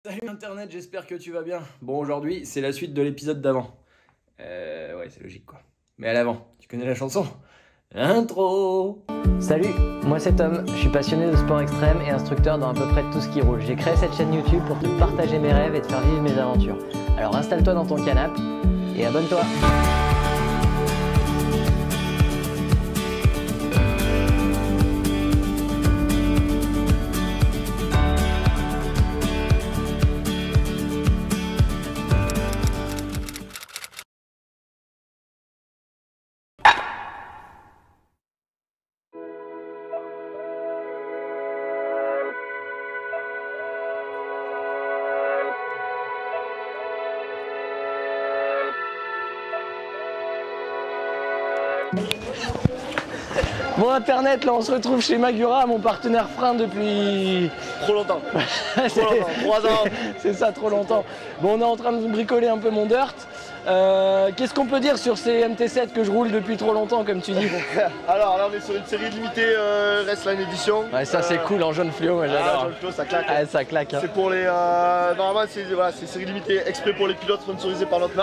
Salut Internet, j'espère que tu vas bien. Bon, aujourd'hui, c'est la suite de l'épisode d'avant. Ouais, c'est logique quoi. Mais à l'avant, tu connais la chanson? Intro. Salut, moi c'est Tom, je suis passionné de sport extrême et instructeur dans à peu près tout ce qui roule. J'ai créé cette chaîne YouTube pour te partager mes rêves et te faire vivre mes aventures. Alors installe-toi dans ton canapé et abonne-toi. Bon Internet, là on se retrouve chez Magura, mon partenaire frein depuis... Trop longtemps. Trop longtemps. 3 ans. C'est ça, trop longtemps. Bon, on est en train de bricoler un peu mon dirt. Qu'est-ce qu'on peut dire sur ces MT7 que je roule depuis trop longtemps, comme tu dis? Alors là on est sur une série limitée Restline Edition. Ouais, ça c'est cool en jaune fluo, moi j'adore. Jaune fluo, ça claque. Ouais, ça claque. Hein. C'est pour les... normalement c'est une série limitée exprès pour les pilotes sponsorisés par notre marque.